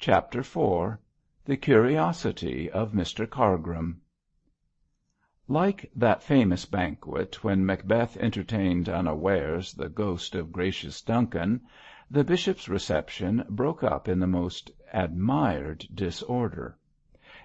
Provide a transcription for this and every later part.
Chapter IV. The Curiosity of Mr. Cargrim. Like that famous banquet when Macbeth entertained unawares the ghost of gracious Duncan, the bishop's reception broke up in the most admired disorder.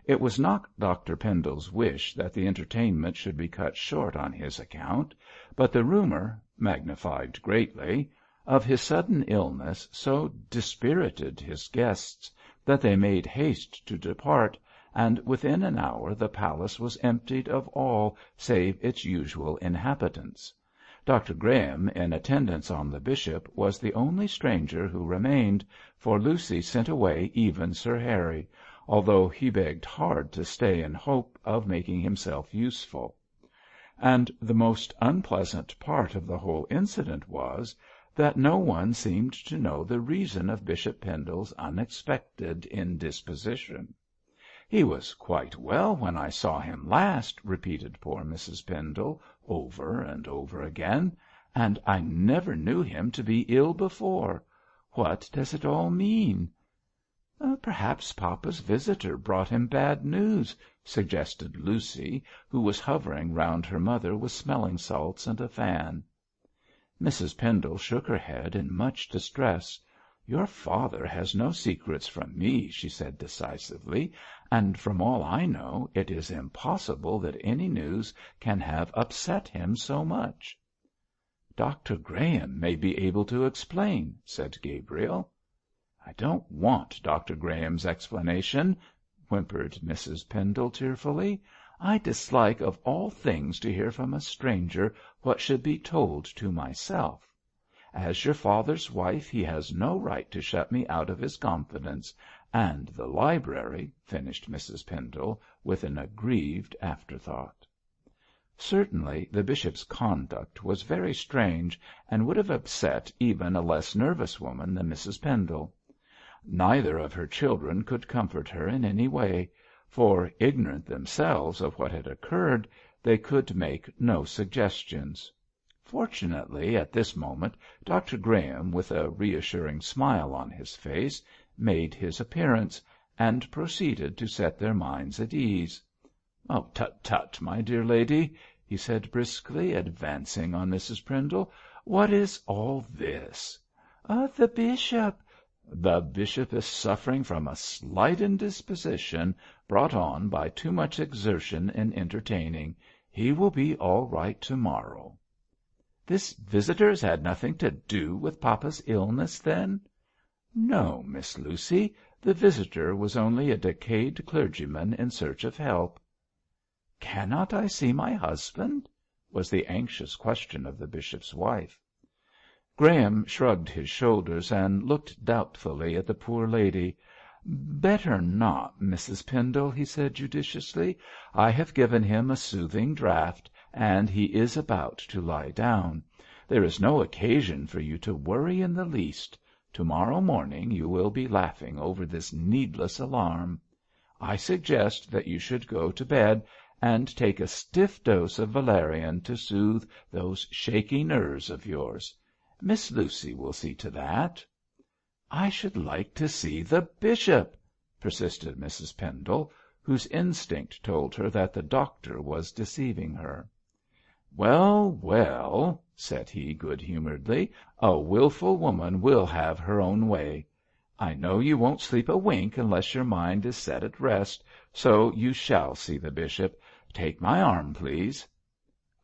It was not Dr. Pendle's wish that the entertainment should be cut short on his account, but the rumour, magnified greatly, of his sudden illness so dispirited his guests that they made haste to depart, and within an hour the palace was emptied of all save its usual inhabitants. Dr. Graham, in attendance on the bishop, was the only stranger who remained, for Lucy sent away even Sir Harry, although he begged hard to stay in hope of making himself useful. And the most unpleasant part of the whole incident was, that no one seemed to know the reason of Bishop Pendle's unexpected indisposition. "He was quite well when I saw him last," repeated poor Mrs. Pendle over and over again, "and I never knew him to be ill before. What does it all mean?" "Perhaps papa's visitor brought him bad news," suggested Lucy, who was hovering round her mother with smelling salts and a fan. Mrs. Pendle shook her head in much distress. "Your father has no secrets from me," she said decisively, "and from all I know, it is impossible that any news can have upset him so much." "Dr. Graham may be able to explain," said Gabriel. "I don't want Dr. Graham's explanation," whimpered Mrs. Pendle tearfully. "I dislike of all things to hear from a stranger what should be told to myself. As your father's wife he has no right to shut me out of his confidence, and the library," finished Mrs. Pendle, with an aggrieved afterthought. Certainly the bishop's conduct was very strange, and would have upset even a less nervous woman than Mrs. Pendle. Neither of her children could comfort her in any way, for, ignorant themselves of what had occurred, they could make no suggestions. Fortunately, at this moment, Dr. Graham, with a reassuring smile on his face, made his appearance, and proceeded to set their minds at ease. "Tut, tut, my dear lady," he said briskly, advancing on Mrs. Pendle. "What is all this?" "The bishop." "The bishop is suffering from a slight indisposition brought on by too much exertion in entertaining. He will be all right to-morrow." "This visitor has had nothing to do with papa's illness, then?" "No, Miss Lucy. The visitor was only a decayed clergyman in search of help." "Cannot I see my husband?" was the anxious question of the bishop's wife. Graham shrugged his shoulders and looked doubtfully at the poor lady. "Better not, Mrs. Pendle," he said judiciously. "I have given him a soothing draught, and he is about to lie down. There is no occasion for you to worry in the least. To-morrow morning you will be laughing over this needless alarm. I suggest that you should go to bed and take a stiff dose of valerian to soothe those shaky nerves of yours. Miss Lucy will see to that." "I should like to see the bishop," persisted Mrs. Pendle, whose instinct told her that the doctor was deceiving her. "Well, well," said he good-humouredly, "a wilful woman will have her own way. I know you won't sleep a wink unless your mind is set at rest, so you shall see the bishop. Take my arm, please."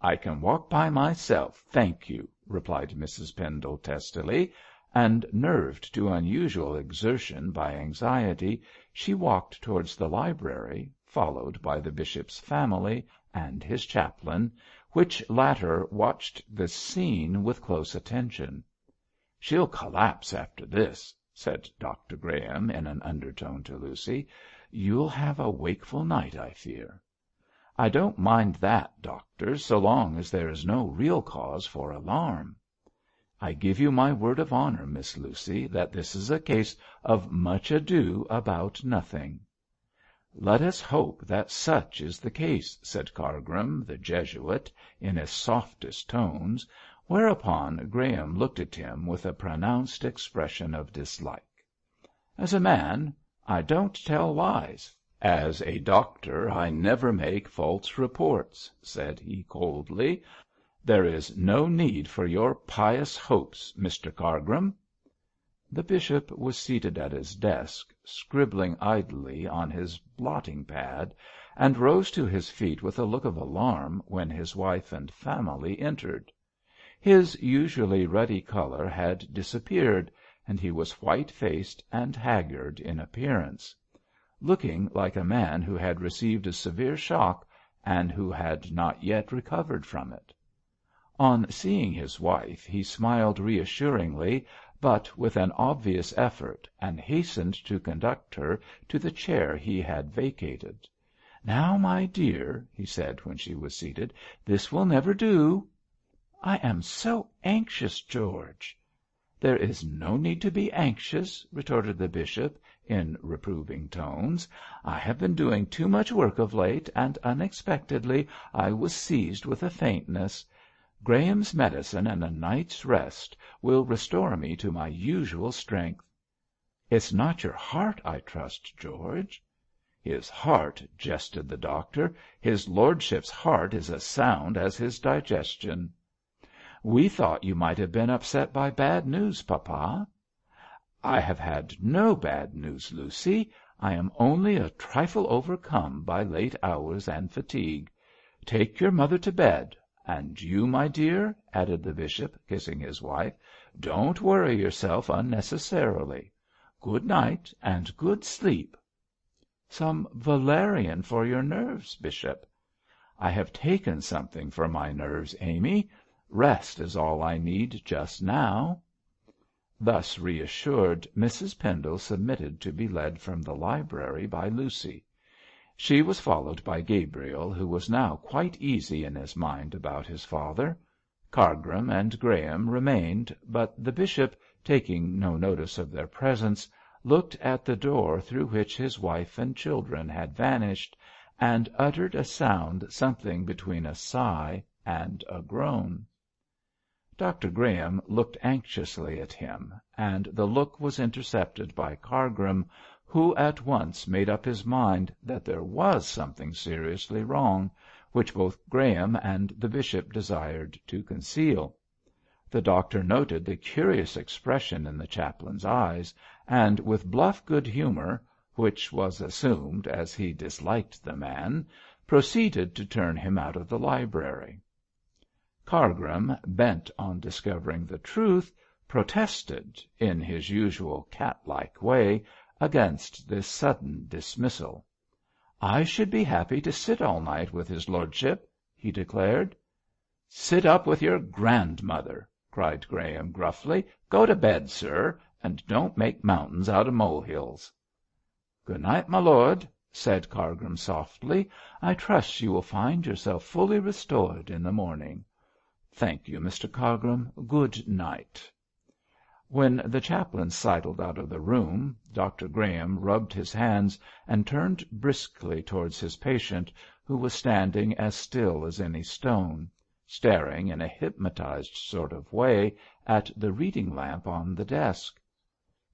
"I can walk by myself, thank you," replied Mrs. Pendle testily, and, nerved to unusual exertion by anxiety, she walked towards the library, followed by the bishop's family and his chaplain, which latter watched the scene with close attention. "She'll collapse after this," said Dr. Graham in an undertone to Lucy. "You'll have a wakeful night, I fear." "I don't mind that, doctor, so long as there is no real cause for alarm." "I give you my word of honour, Miss Lucy, that this is a case of much ado about nothing." "Let us hope that such is the case," said Cargrim, the Jesuit, in his softest tones, whereupon Graham looked at him with a pronounced expression of dislike. As a man, I don't tell lies. As a doctor, I never make false reports," said he, coldly. "There is no need for your pious hopes, Mr. Cargrim." The bishop was seated at his desk, scribbling idly on his blotting-pad, and rose to his feet with a look of alarm when his wife and family entered. His usually ruddy colour had disappeared, and he was white-faced and haggard in appearance, looking like a man who had received a severe shock and who had not yet recovered from it. On seeing his wife, he smiled reassuringly, but with an obvious effort, and hastened to conduct her to the chair he had vacated. "Now, my dear," he said when she was seated, "this will never do." "I am so anxious, George." "There is no need to be anxious," retorted the bishop, in reproving tones. "I have been doing too much work of late, and unexpectedly I was seized with a faintness. Graham's medicine and a night's rest will restore me to my usual strength." "It's not your heart, I trust, George." "His heart," jested the doctor. "His lordship's heart is as sound as his digestion." "We thought you might have been upset by bad news, papa." "I have had no bad news, Lucy. I am only a trifle overcome by late hours and fatigue. Take your mother to bed. And you, my dear," added the bishop, kissing his wife, "don't worry yourself unnecessarily. Good night, and good sleep." "Some valerian for your nerves, Bishop." "I have taken something for my nerves, Amy. Rest is all I need just now." Thus reassured, Mrs. Pendle submitted to be led from the library by Lucy. She was followed by Gabriel, who was now quite easy in his mind about his father. Cargrim and Graham remained, but the bishop, taking no notice of their presence, looked at the door through which his wife and children had vanished, and uttered a sound something between a sigh and a groan. Dr. Graham looked anxiously at him, and the look was intercepted by Cargrim, who at once made up his mind that there was something seriously wrong, which both Graham and the bishop desired to conceal. The doctor noted the curious expression in the chaplain's eyes, and with bluff good humour, which was assumed, as he disliked the man, proceeded to turn him out of the library. Cargrim, bent on discovering the truth, protested, in his usual cat-like way, against this sudden dismissal. "I should be happy to sit all night with his lordship," he declared. "Sit up with your grandmother!" cried Graham, gruffly. "Go to bed, sir, and don't make mountains out of molehills." "Good night, my lord," said Cargrim, softly. "I trust you will find yourself fully restored in the morning." "Thank you, Mr. Cargrim. Good night." When the chaplain sidled out of the room, Dr. Graham rubbed his hands and turned briskly towards his patient, who was standing as still as any stone, staring in a hypnotized sort of way at the reading lamp on the desk.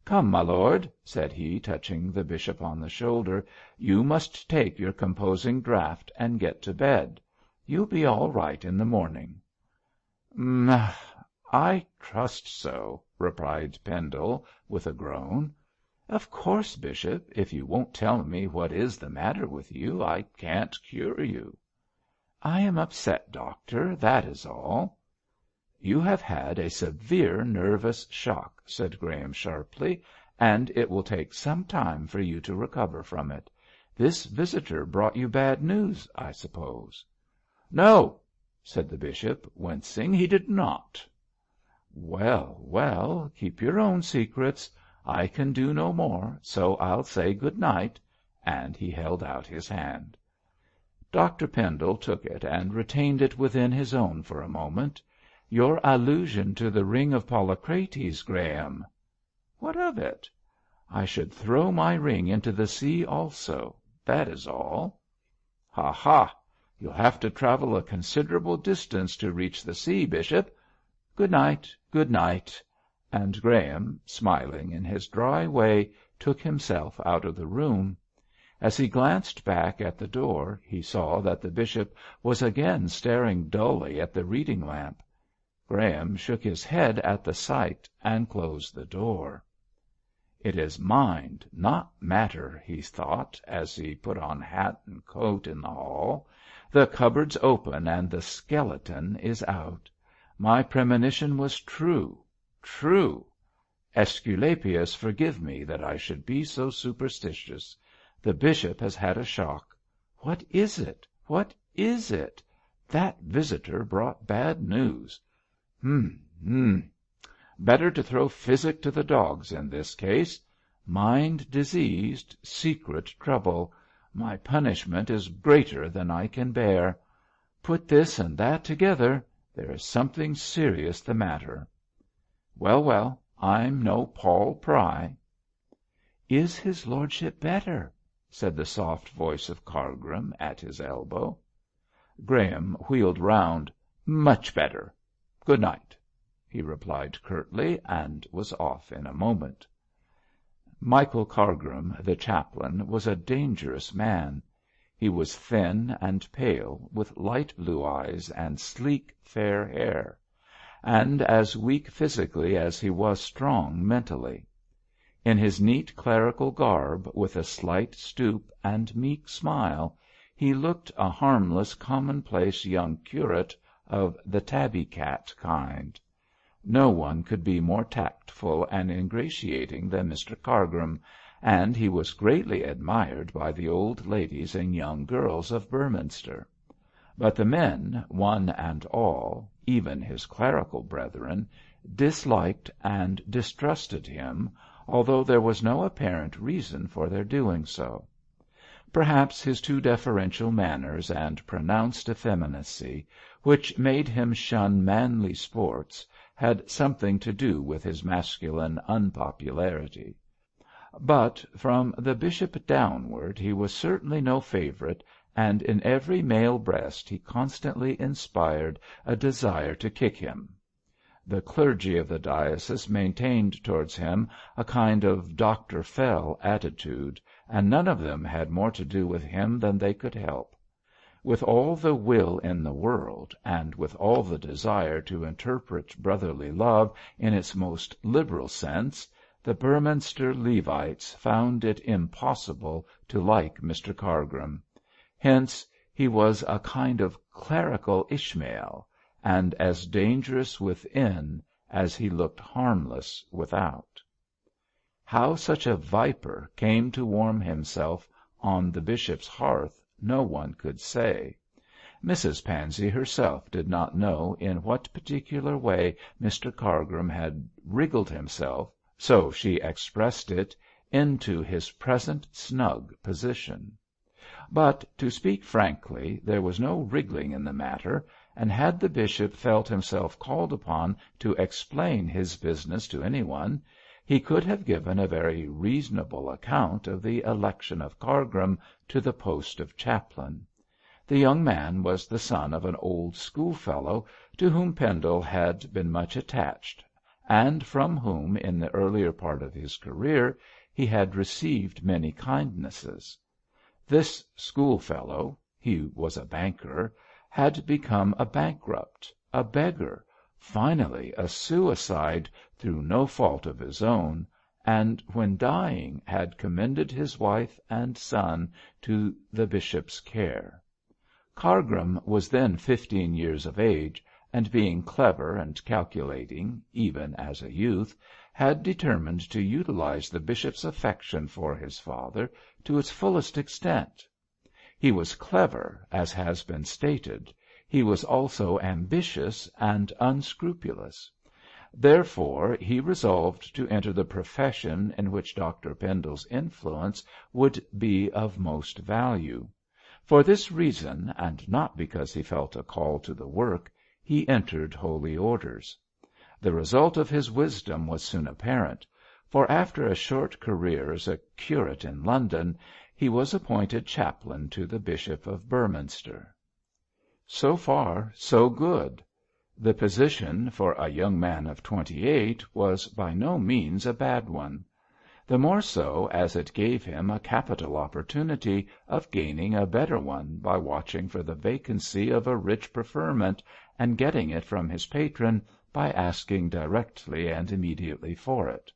"Come, my lord," said he, touching the bishop on the shoulder, "you must take your composing draught and get to bed. You'll be all right in the morning." "I trust so," replied Pendle, with a groan. "Of course, Bishop, if you won't tell me what is the matter with you, I can't cure you." "I am upset, doctor, that is all." "You have had a severe nervous shock," said Graham sharply, "and it will take some time for you to recover from it. This visitor brought you bad news, I suppose?" "No," said the bishop, wincing, "he did not." "Well, well, keep your own secrets. I can do no more, so I'll say good night," and he held out his hand. Dr. Pendle took it and retained it within his own for a moment. "Your allusion to the ring of Polycrates, Graham." "What of it?" "I should throw my ring into the sea also. That is all." "Ha, ha! You'll have to travel a considerable distance to reach the sea, Bishop. Good night, good night." And Graham, smiling in his dry way, took himself out of the room. As he glanced back at the door, he saw that the bishop was again staring dully at the reading lamp. Graham shook his head at the sight and closed the door. "It is mind, not matter," he thought, as he put on hat and coat in the hall. "The cupboard's open and the skeleton is out. My premonition was true, true. Esculapius forgive me that I should be so superstitious. The bishop has had a shock. What is it? What is it? That visitor brought bad news. Better to throw physic to the dogs in this case. Mind diseased, secret trouble. My punishment is greater than I can bear. Put this and that together, there is something serious the matter. Well, well, I'm no Paul Pry." "Is his lordship better?" said the soft voice of Cargrim at his elbow. Graham wheeled round. "Much better. Good night," he replied curtly, and was off in a moment. Michael Cargrim, the chaplain, was a dangerous man. He was thin and pale, with light blue eyes and sleek, fair hair, and as weak physically as he was strong mentally. In his neat clerical garb, with a slight stoop and meek smile, he looked a harmless, commonplace young curate of the tabby cat kind. No one could be more tactful and ingratiating than Mr. Cargrim, and he was greatly admired by the old ladies and young girls of Beorminster. But the men, one and all, even his clerical brethren, disliked and distrusted him, although there was no apparent reason for their doing so. Perhaps his too deferential manners and pronounced effeminacy, which made him shun manly sports, had something to do with his masculine unpopularity. But from the bishop downward he was certainly no favourite, and in every male breast he constantly inspired a desire to kick him. The clergy of the diocese maintained towards him a kind of Dr. Fell attitude, and none of them had more to do with him than they could help. With all the will in the world, and with all the desire to interpret brotherly love in its most liberal sense, the Beorminster Levites found it impossible to like Mr. Cargrim. Hence he was a kind of clerical Ishmael, and as dangerous within as he looked harmless without. How such a viper came to warm himself on the bishop's hearth no one could say. Mrs. Pansey herself did not know in what particular way Mr. Cargrim had wriggled himself, so she expressed it, into his present snug position. But, to speak frankly, there was no wriggling in the matter, and had the bishop felt himself called upon to explain his business to any one, he could have given a very reasonable account of the election of Cargrim to the post of chaplain. The young man was the son of an old schoolfellow to whom Pendle had been much attached, and from whom, in the earlier part of his career, he had received many kindnesses. This schoolfellow, he was a banker, had become a bankrupt, a beggar, finally a suicide through no fault of his own, and when dying had commended his wife and son to the bishop's care. Cargrim was then 15 years of age, and being clever and calculating, even as a youth, had determined to utilize the bishop's affection for his father to its fullest extent. He was clever, as has been stated. He was also ambitious and unscrupulous. Therefore he resolved to enter the profession in which Dr. Pendle's influence would be of most value. For this reason, and not because he felt a call to the work, he entered holy orders. The result of his wisdom was soon apparent, for after a short career as a curate in London, he was appointed chaplain to the Bishop of Beorminster. So far, so good. The position, for a young man of 28, was by no means a bad one. the more so as it gave him a capital opportunity of gaining a better one by watching for the vacancy of a rich preferment, and getting it from his patron by asking directly and immediately for it.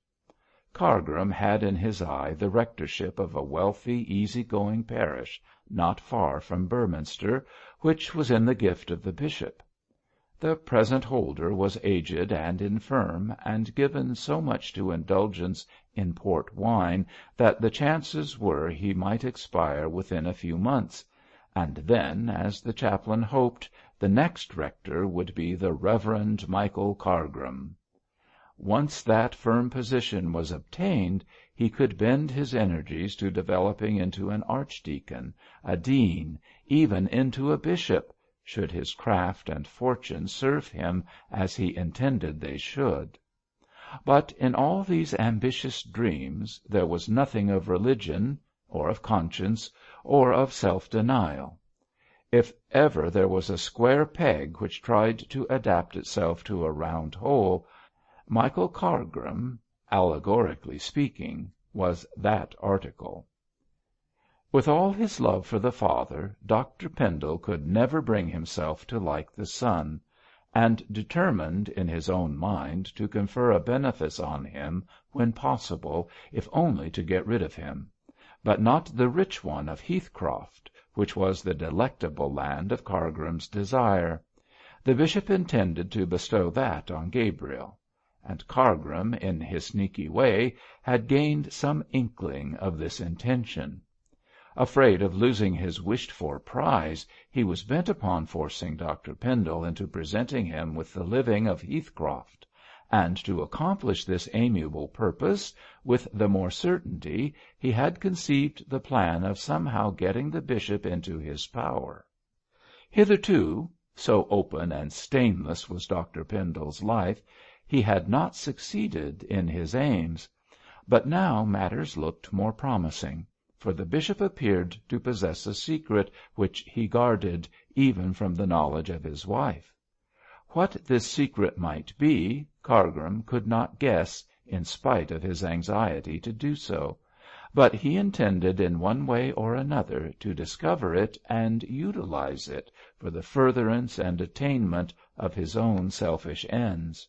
Cargrim had in his eye the rectorship of a wealthy, easy-going parish not far from Beorminster, which was in the gift of the bishop. The present holder was aged and infirm, and given so much to indulgence in port wine that the chances were he might expire within a few months, and then, as the chaplain hoped, the next rector would be the Reverend Michael Cargrim. Once that firm position was obtained, he could bend his energies to developing into an archdeacon, a dean, even into a bishop, should his craft and fortune serve him as he intended they should. But in all these ambitious dreams there was nothing of religion, or of conscience, or of self-denial. If ever there was a square peg which tried to adapt itself to a round hole, Michael Cargrim, allegorically speaking, was that article. With all his love for the father, Dr. Pendle could never bring himself to like the son, and determined in his own mind to confer a benefice on him when possible, if only to get rid of him, but not the rich one of Heathcroft, which was the delectable land of Cargrim's desire. The bishop intended to bestow that on Gabriel, and Cargrim, in his sneaky way, had gained some inkling of this intention. Afraid of losing his wished-for prize, he was bent upon forcing Dr. Pendle into presenting him with the living of Heathcroft, and to accomplish this amiable purpose with the more certainty, he had conceived the plan of somehow getting the bishop into his power. Hitherto, so open and stainless was Dr. Pendle's life, he had not succeeded in his aims. But now matters looked more promising, for the bishop appeared to possess a secret which he guarded even from the knowledge of his wife. What this secret might be, Cargrim could not guess, in spite of his anxiety to do so, but he intended in one way or another to discover it and utilize it for the furtherance and attainment of his own selfish ends.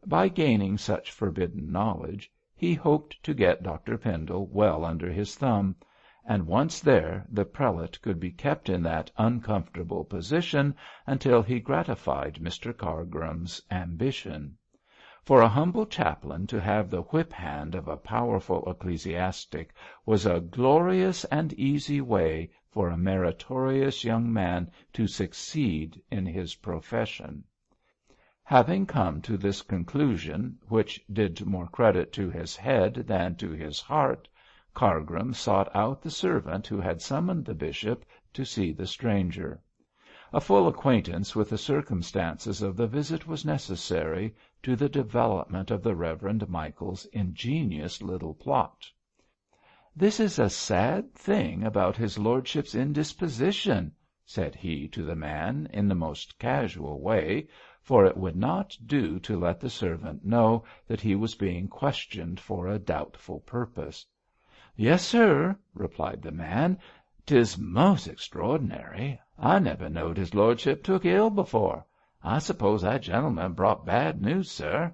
By gaining such forbidden knowledge, he hoped to get Dr. Pendle well under his thumb, and once there the prelate could be kept in that uncomfortable position until he gratified Mr. Cargrim's ambition. For a humble chaplain to have the whip hand of a powerful ecclesiastic was a glorious and easy way for a meritorious young man to succeed in his profession. Having come to this conclusion, which did more credit to his head than to his heart, Cargrim sought out the servant who had summoned the bishop to see the stranger. A full acquaintance with the circumstances of the visit was necessary to the development of the Reverend Michael's ingenious little plot. "This is a sad thing about his lordship's indisposition," said he to the man in the most casual way, for it would not do to let the servant know that he was being questioned for a doubtful purpose. "Yes, sir," replied the man. "'Tis most extraordinary. I never knowed his lordship took ill before. I suppose that gentleman brought bad news, sir."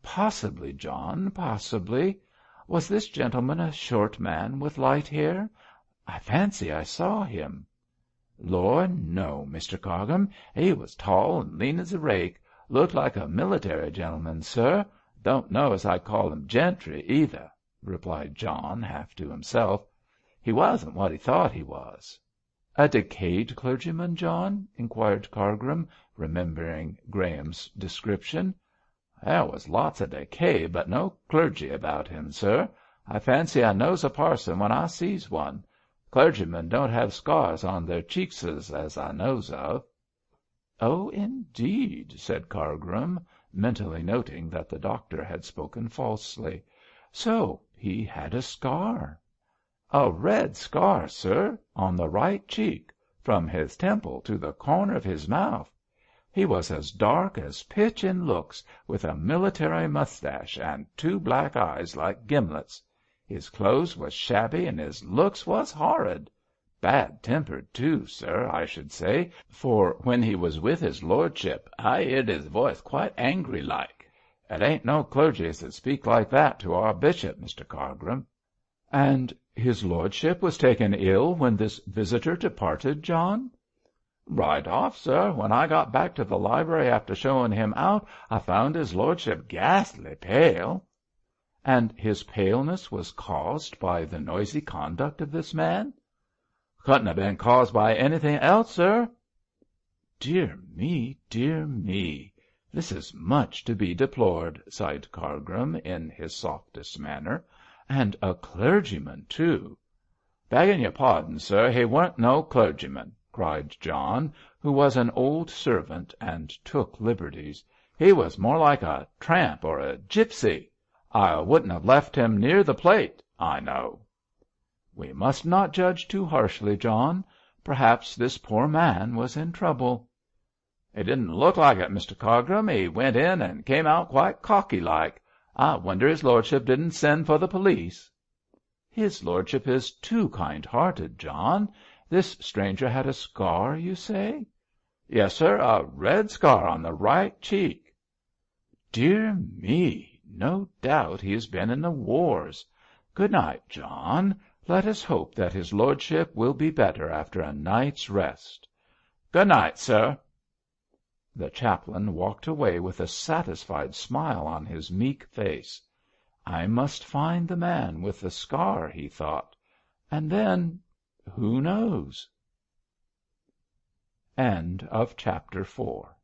"Possibly, John, possibly. Was this gentleman a short man with light hair? I fancy I saw him." "Lord, no, Mr. Cargrim. He was tall and lean as a rake. Looked like a military gentleman, sir. Don't know as I'd call him gentry, either," replied John, half to himself. "He wasn't what he thought he was." "A decayed clergyman, John?" inquired Cargrim, remembering Graham's description. "There was lots of decay, but no clergy about him, sir. I fancy I knows a parson when I sees one. Clergymen don't have scars on their cheekses, as I knows of." "Oh, indeed," said Cargrim, mentally noting that the doctor had spoken falsely. "So he had a scar?" "A red scar, sir, on the right cheek, from his temple to the corner of his mouth. He was as dark as pitch in looks, with a military moustache and 2 black eyes like gimlets. His clothes was shabby and his looks was horrid. Bad-tempered, too, sir, I should say, for when he was with his lordship I heerd his voice quite angry like. It ain't no clergy as'd speak like that to our bishop, Mr Cargrim." "And his lordship was taken ill when this visitor departed, John?" "Right off, sir. When I got back to the library after showing him out, I found his lordship ghastly pale." "And his paleness was caused by the noisy conduct of this man?" "Couldn't have been caused by anything else, sir." "Dear me, dear me! This is much to be deplored," sighed Cargrim, in his softest manner. "And a clergyman, too." "Begging your pardon, sir, he weren't no clergyman," cried John, who was an old servant and took liberties. "He was more like a tramp or a gipsy. I wouldn't have left him near the plate, I know." "We must not judge too harshly, John. Perhaps this poor man was in trouble." "He didn't look like it, Mr Cargrim. He went in and came out quite cocky like. I wonder his lordship didn't send for the police." "His lordship is too kind-hearted, John. This stranger had a scar, you say?" "Yes, sir, a red scar on the right cheek." "Dear me! No doubt he has been in the wars. Good night, John. Let us hope that his lordship will be better after a night's rest." "Good night, sir." The chaplain walked away with a satisfied smile on his meek face. "I must find the man with the scar," he thought, "and then who knows?" Chapter 5